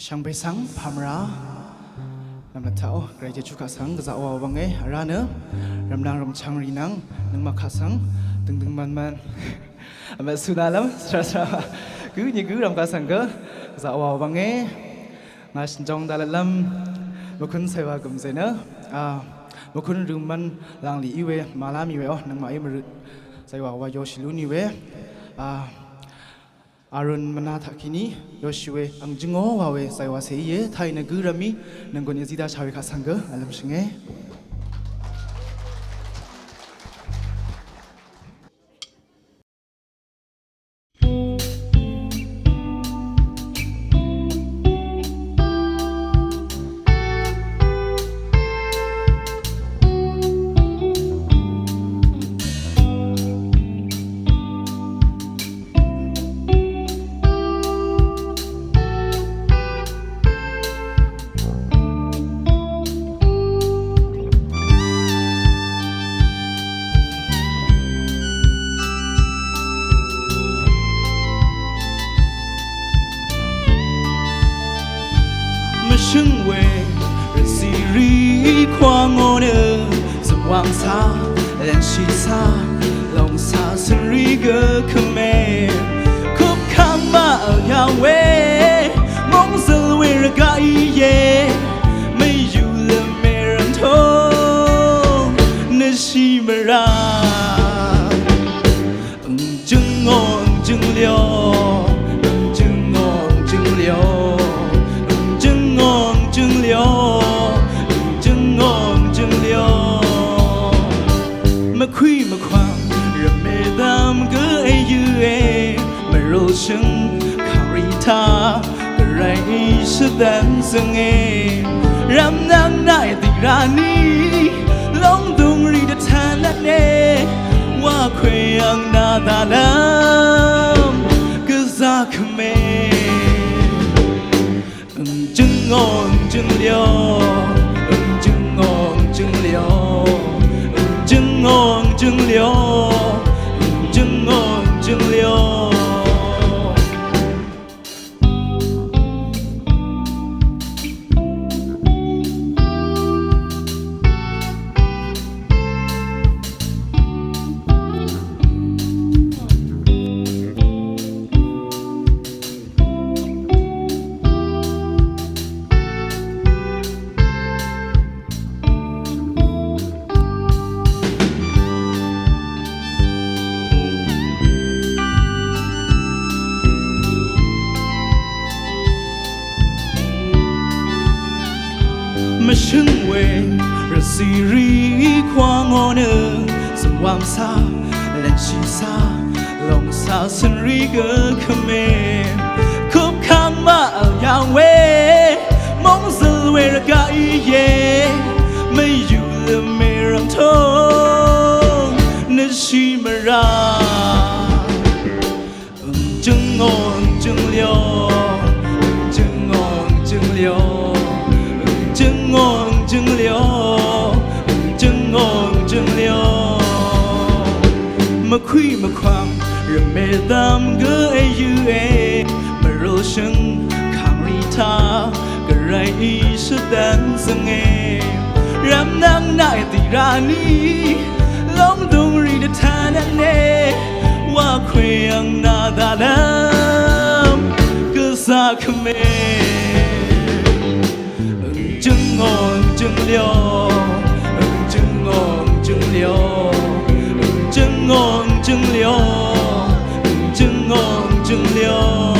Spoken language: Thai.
ช่างไปสังพามรานำละเท้าใครจะชุกสังก็จะเอาวังเอราเนอรำนางรำช่างรีนังนึงมาขัดสังตึงมันแบบสุดาล้ำสระcứ như cứ làm cả sang cơ dạo vào bằng nghe ngài sinh trong đại lâm mộtคนใส่ว่ากุมเสนmộtคนลืมมันลางลีอีเวมาลามีเวอ๋อนังมาอีมันใส่ว่าว่าโยชิลุนี่เวอารุณมนาทักขินีโยชิเวอังจึงอ๋อว่าเวใส่ว่าเสียไทยนักกุรามีนังคนยังจีดาชาวเวข้าสังเกอารมณ์สิงเงช่างเวรซีรีความงอเนอสว่างสาและชีสาลองสาสรีเกอขเมคบคำมาอยาเวมองสลเวรกายเยไม่อยู่ละเมรันโทนชีมราจึงงอนจึงเลียวจึงงอนจึงเลียวมาคุยมาความรำเมตามก็ไอยูเอมาโรชังคาริทาอะไรชะดันสังเอรำนางนายติรานีลองดุงรีดทานละเนว่าเคยยังนาตาลำก็ซาขเมจึงงอนจึงเลียวจึงงอนจึงเลียวจึงงอนจึงเลียวจึงงอนจึงเลียวมาช่างเวรซีรีความงอเนอสว่างสาและชีสาลองสาสรีเกอขเมคบคำมาอยาเวมองสลเวรกายเยไม่อยู่ละเมรังทงนชีมราจึงงอนจึงเลียวจึงงอนจึงเลียวจึงงอนจึงเลียวจึงงอนจึงเลียวมาคุยมาความรำเมตามก็ไอยูเอมาโรชังคางรีทากระไรชะดันสังเอรำนางนายติรานีลองดุงรีดทานเนว่าเคยยังนาตาลำก็ซาขเมจึงงอนจึงเลียวจึงงอนจึงเลียวจึงงอนจึงเลียวจึงงอนจึงเลียว